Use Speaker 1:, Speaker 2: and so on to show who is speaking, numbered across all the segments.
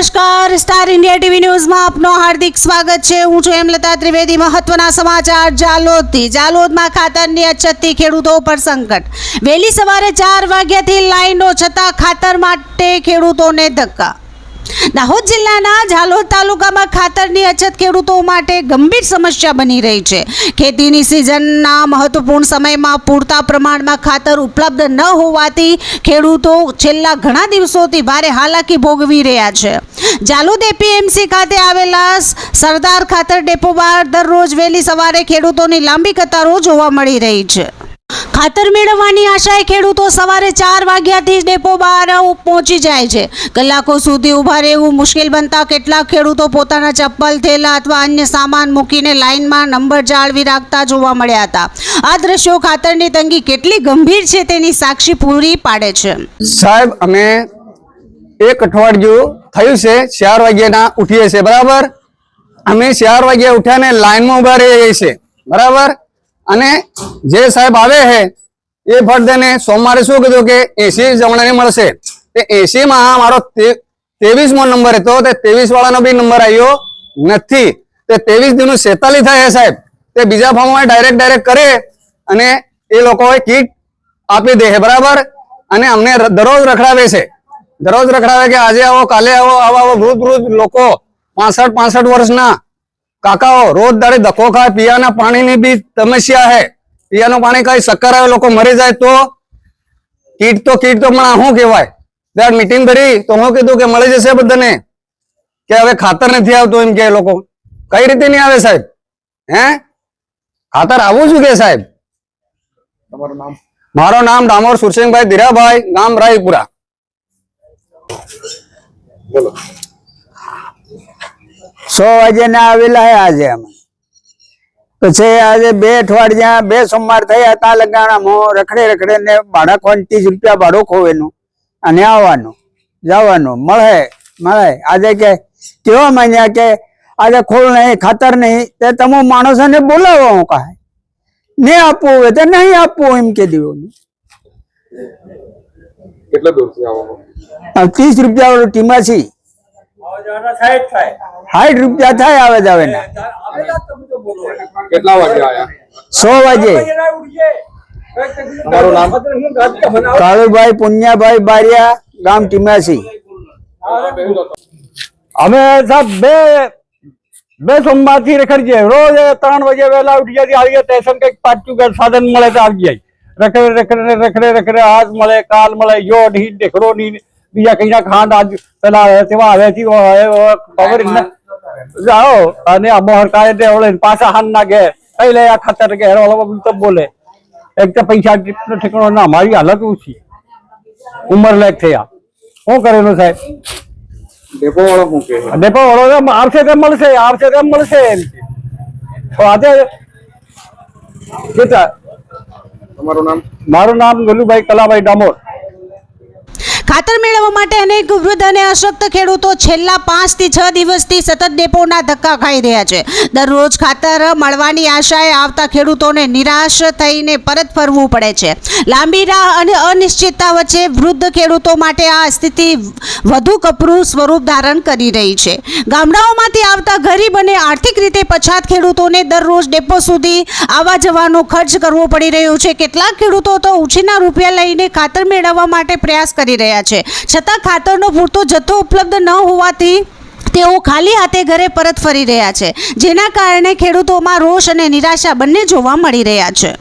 Speaker 1: નમસ્કાર, star India TV ન્યૂઝમાં આપનું હાર્દિક સ્વાગત છે। હું છું હેમલતા ત્રિવેદી। મહત્વના સમાચાર જાલોદથી। જાલોદમાં ખાતરની અછતથી ખેડૂતો પર સંકટ। વહેલી સવારે 4 વાગ્યાથી લાઈનો છતાં ખાતર માટે ખેડૂતોને ધક્કા। દાહોદ જિલ્લાના જાલોદ તાલુકામાં ખાતરની અછત ખેડૂતો માટે ગંભીર સમસ્યા બની રહી છે। ખેતીની સિઝનના મહત્વપૂર્ણ સમયમાં પૂરતા પ્રમાણમાં ખાતર ઉપલબ્ધ ન હોવાથી ખેડૂતો છેલ્લા ઘણા દિવસોથી ભારે હાલાકી ભોગવી રહ્યા છે। જાલોદ એપીએમસી ખાતે આવેલા સરદાર ખાતર ડેપો બહાર દરરોજ વહેલી સવારે ખેડૂતોની લાંબી કતારો જોવા મળી રહી છે। ખાતર મેળવવાની આશાએ ખેડૂતો સવારે 4 વાગ્યાથી ડેપો બહાર પહોંચી જાય છે। કલાકો સુધી ઊભા રહેવું મુશ્કેલ બનતા કેટલાક ખેડૂતો પોતાના ચપ્પલ, થેલા અથવા અન્ય સામાન મૂકીને લાઇનમાં નંબર જાળવી રાખતા જોવા મળ્યા હતા। આ દ્રશ્યો ખાતરની તંગી કેટલી ગંભીર છે તેની સાક્ષી પૂરી પાડે છે।
Speaker 2: સાહેબ, અમે એક અઠવાડિયું થયું છે 4 વાગ્યાના ઉઠીએ છીએ, બરાબર। અમે 4 વાગ્યા ઉઠ્યા ને લાઈનમાં ઉભા રહીએ છીએ, બરાબર। અને જે સાહેબ આવે છે એ ફટ ને સોમવારે શું કીધું કે 80 જમણાની મળશે। તે 80 માં મારો 23મો નંબર હતો, તે 23 વાળાનો બી નંબર આવ્યો નથી। તે 23 દિનનું 46 થાય છે સાહેબ। તે બીજા ફોર્મમાં ડાયરેક્ટ કરે અને એ લોકોએ કીટ આપી દે છે, બરાબર। અને અમને દરરોજ રખડાવે છે, દરરોજ રખડાવે કે આજે આવો, કાલે આવો। આવા વૃદ્ધ લોકો 65 વર્ષના કાકાઓ રોજ દાડે ધક્કો ખાય। પીવાના પાણીની બી સમસ્યા છે। પીવાનું પાણી કઈ શક્કર આવે, લોકો મરી જાય તો કીટ તો પણ શું કહેવાય। ત્યારે મીટિંગ કરી તો હું કીધું કે મળી જશે બધાને, કે હવે ખાતર નથી આવતું એમ કે લોકો કઈ રીતે નહીં આવે સાહેબ? હે, ખાતર આવવું શું કે સાહેબ? તમારું નામ? મારું નામ ડામોર સુરસિંહભાઈ ધીરાભાઈ, ગામ રાયપુરા। બોલો।
Speaker 3: 100 વાગે ને આવેલા હે આજે અમે। પછી આજે 2 અઠવાડિયા 2 સોમવાર થયા તા લગાણામાં રખડે ને ભાડા 30 રૂપિયા ભાડું ખોવેનું અને આવવાનું જવાનું મળે। આજે કે કેવા માંગ્યા કે આજે ખોલ નહીં, ખાતર નહીં, તે તમે માણસોને બોલાવો, હું કહે નહીં આપવું હોય તો નહીં આપવું એમ કે દેવું।
Speaker 4: કેટલા દૂરથી આવવાનું?
Speaker 3: 30 રૂપિયા વાળું ટીમાસી 60 રૂપિયા થાય આવે જાવે ને।
Speaker 4: કેટલા વાગે આયા?
Speaker 3: 100 વાગે।
Speaker 4: તમારું નામ?
Speaker 3: કાળુભાઈ પુન્યાભાઈ બારિયા, ગામ ટીમાસી।
Speaker 5: અમે સાહેબ બે સોમવાર થી રખડીએ। રોજ 3 વાગે વહેલા ઉઠી જતી આવીએ, સ્ટેશન કઈક પાછું સાધન મળે તો આવી જાય। રખડે આજ મળે, કાલ મળે, યો નહીં, દેખરો નહીં, બીજા કઈ ના ખાંડ આજ પેલા તેવા હવેથી ખબર જાઓ અને અમોહર કાયદે પાછા હાન ના ઘેર કઈ લે આ ખાતર ઘેર તો બોલે। એક તો પૈસા ઠેકાણો ના, અમારી હાલત ઓછી, ઉંમર લાયક થયા, શું કરેલું સાહેબ?
Speaker 4: ડેપો વાળો શું કે?
Speaker 5: ડેપો વાળો આવશે તેમ મળશે એમ કે આજે કેટલા?
Speaker 4: તમારું નામ?
Speaker 5: મારું નામ ગલુભાઈ કલાભાઈ ડામોર।
Speaker 1: ખાતર મેળવવા માટે અનેક વૃદ્ધ અને અશક્ત ખેડૂતો છેલ્લા 5 થી 6 દિવસથી સતત ડેપોના ધક્કા ખાઈ રહ્યા છે। દરરોજ ખાતર મળવાની આશાએ આવતા ખેડૂતોને નિરાશ થઈને પરત ફરવું પડે છે। લાંબી રાહ અને અનિશ્ચિતતા વચ્ચે વૃદ્ધ ખેડૂતો માટે આ સ્થિતિ વધુ કપરું સ્વરૂપ ધારણ કરી રહી છે। ગામડાઓમાંથી આવતા ગરીબ અને આર્થિક રીતે પછાત ખેડૂતોને દરરોજ ડેપો સુધી આવવા જવાનો ખર્ચ કરવો પડી રહ્યો છે। કેટલાક ખેડૂતો તો ઉછીના રૂપિયા લઈને ખાતર મેળવવા માટે પ્રયાસ કરી રહ્યા છે, છતાં ખાતરનો પૂરતો જથ્થો ઉપલબ્ધ ન હોવાથી તેઓ ખાલી હાથે ઘરે પરત ફરી રહ્યા છે, જેના કારણે ખેડૂતોમાં રોષ અને નિરાશા બંને જોવા મળી રહ્યા છે।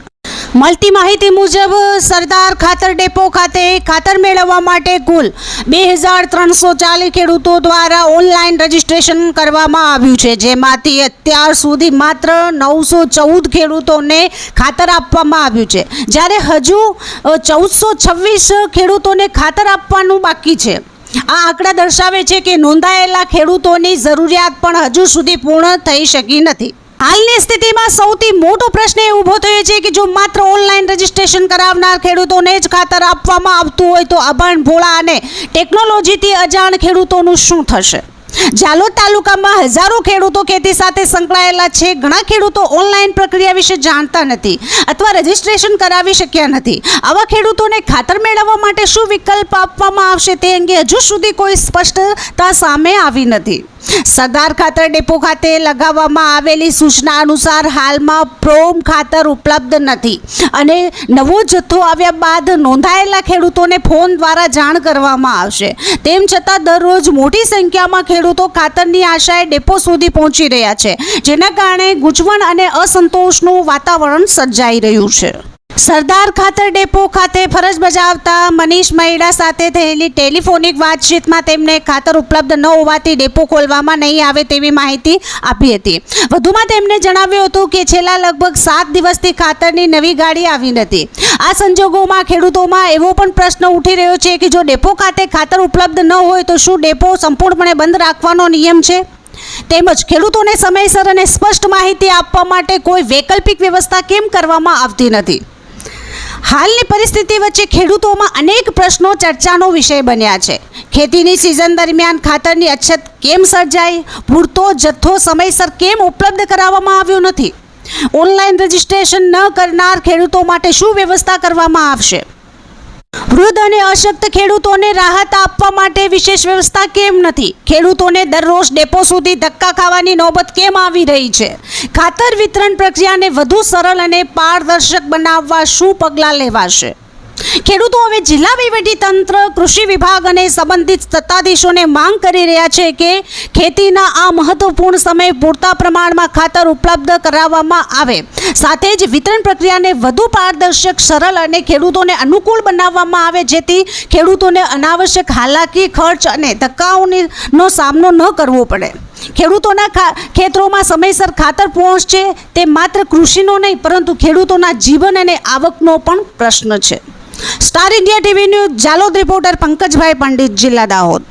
Speaker 1: મળતી માહિતી મુજબ સરદાર ખાતર ડેપો ખાતે ખાતર મેળવવા માટે કુલ 2340 ખેડૂતો દ્વારા ઓનલાઈન રજીસ્ટ્રેશન કરવામાં આવ્યું છે, જેમાંથી અત્યાર સુધી માત્ર 914 ખેડૂતોને ખાતર આપવામાં આવ્યું છે, જ્યારે હજુ 1426 ખેડૂતોને ખાતર આપવાનું બાકી છે। આ આંકડા દર્શાવે છે કે નોંધાયેલા ખેડૂતોની જરૂરિયાત પણ હજુ સુધી પૂર્ણ થઈ શકી નથી। હાલની સ્થિતિમાં સૌથી મોટો પ્રશ્ન એ ઊભો થયો છે કે જો માત્ર ઓનલાઈન રજીસ્ટ્રેશન કરાવનાર ખેડૂતોને જ ખાતર આપવામાં આવતું હોય તો અભણ, ભોળા અને ટેકનોલોજીથી અજાણ ખેડૂતોનું શું થશે? જાલોદ તાલુકામાં હજારો ખેડૂતો ખેતી સાથે સંકળાયેલા છે. ઘણા ખેડૂતો ઓનલાઈન પ્રક્રિયા વિશે જાણતા નથી અથવા રજીસ્ટ્રેશન કરાવી શક્યા નથી. આવા ખેડૂતોને ખાતર મેળવવા માટે શું વિકલ્પ આપવામાં આવશે તે અંગે હજુ સુધી કોઈ સ્પષ્ટતા સામે આવી નથી. સરદાર ખાતર ડેપો ખાતે લગાવવામાં આવેલી સૂચના અનુસાર હાલમાં પ્રોમ ખાતર ઉપલબ્ધ નથી અને નવો જથ્થો આવ્યા બાદ નોંધાયેલા ખેડૂતોને ફોન દ્વારા જાણ કરવામાં આવશે. તેમ છતાં દરરોજ મોટી સંખ્યામાં ખેડૂતો ખાતરની આશાએ ડેપો સુધી પહોંચી રહ્યા છે, જેના કારણે ગૂંચવણ અને અસંતોષનું વાતાવરણ સર્જાઈ રહ્યું છે. સરદાર ખાતર ડેપો ખાતે ફરજ બજાવતા મનીષ મહિડા સાથે થયેલી ટેલિફોનિક વાતચીતમાં તેમણે ખાતર ઉપલબ્ધ ન હોવાથી ડેપો ખોલવામાં નહીં આવે તેવી માહિતી આપી હતી. વધુમાં તેમણે જણાવ્યું હતું કે છેલ્લા લગભગ 7 દિવસથી ખાતરની નવી ગાડી આવી નથી. આ સંજોગોમાં ખેડૂતોમાં એવો પણ પ્રશ્ન ઉઠી રહ્યો છે કે જો ડેપો ખાતે ખાતર ઉપલબ્ધ ન હોય તો શું ડેપો સંપૂર્ણપણે બંધ રાખવાનો નિયમ છે? તેમજ ખેડૂતોને સમયસર અને સ્પષ્ટ માહિતી આપવા માટે કોઈ વૈકલ્પિક વ્યવસ્થા કેમ કરવામાં આવતી નથી? હાલની પરિસ્થિતિ વચ્ચે ખેડૂતોમાં અનેક પ્રશ્નો ચર્ચાનો વિષય બન્યા છે. ખેતીની સિઝન દરમિયાન ખાતરની અછત કેમ સર્જાઈ? પૂરતો જથ્થો સમયસર કેમ ઉપલબ્ધ કરાવવામાં આવ્યો નથી? ઓનલાઈન રજીસ્ટ્રેશન ન કરનાર ખેડૂતો માટે શું વ્યવસ્થા કરવામાં આવશે? વૃદ્ધ અને અશક્ત ખેડૂતોને રાહત આપવા માટે વિશેષ વ્યવસ્થા કેમ નથી? ખેડૂતોને દરરોજ ડેપો સુધી ધક્કા ખાવાની નોબત કેમ આવી રહી છે? ખાતર વિતરણ પ્રક્રિયાને વધુ સરળ અને પારદર્શક બનાવવા શું પગલાં લેવાશે? ખેડૂતો હવે જિલ્લા વહીવટીતંત્ર, કૃષિ વિભાગ અને સંબંધિત સત્તાધીશોને માંગ કરી રહ્યા છે કે ખેતીના આ મહત્વપૂર્ણ સમયે પૂરતા પ્રમાણમાં ખાતર ઉપલબ્ધ કરાવવામાં આવે. સાથે જ વિતરણ પ્રક્રિયાને વધુ પારદર્શક, સરળ અને ખેડૂતોને અનુકૂળ બનાવવામાં આવે, જેથી ખેડૂતોને અનાવશ્યક હાલાકી, ખર્ચ અને ધક્કાઓનો સામનો ન કરવો પડે. ખેડૂતોના ખેતરોમાં સમયસર ખાતર પહોંચશે તે માત્ર કૃષિનો નહીં પરંતુ ખેડૂતોના જીવન અને આવકનો પણ પ્રશ્ન છે. Star India TV news Jhalod reporter Pankajbhai Pandit, જિલ્લા દાહોદ.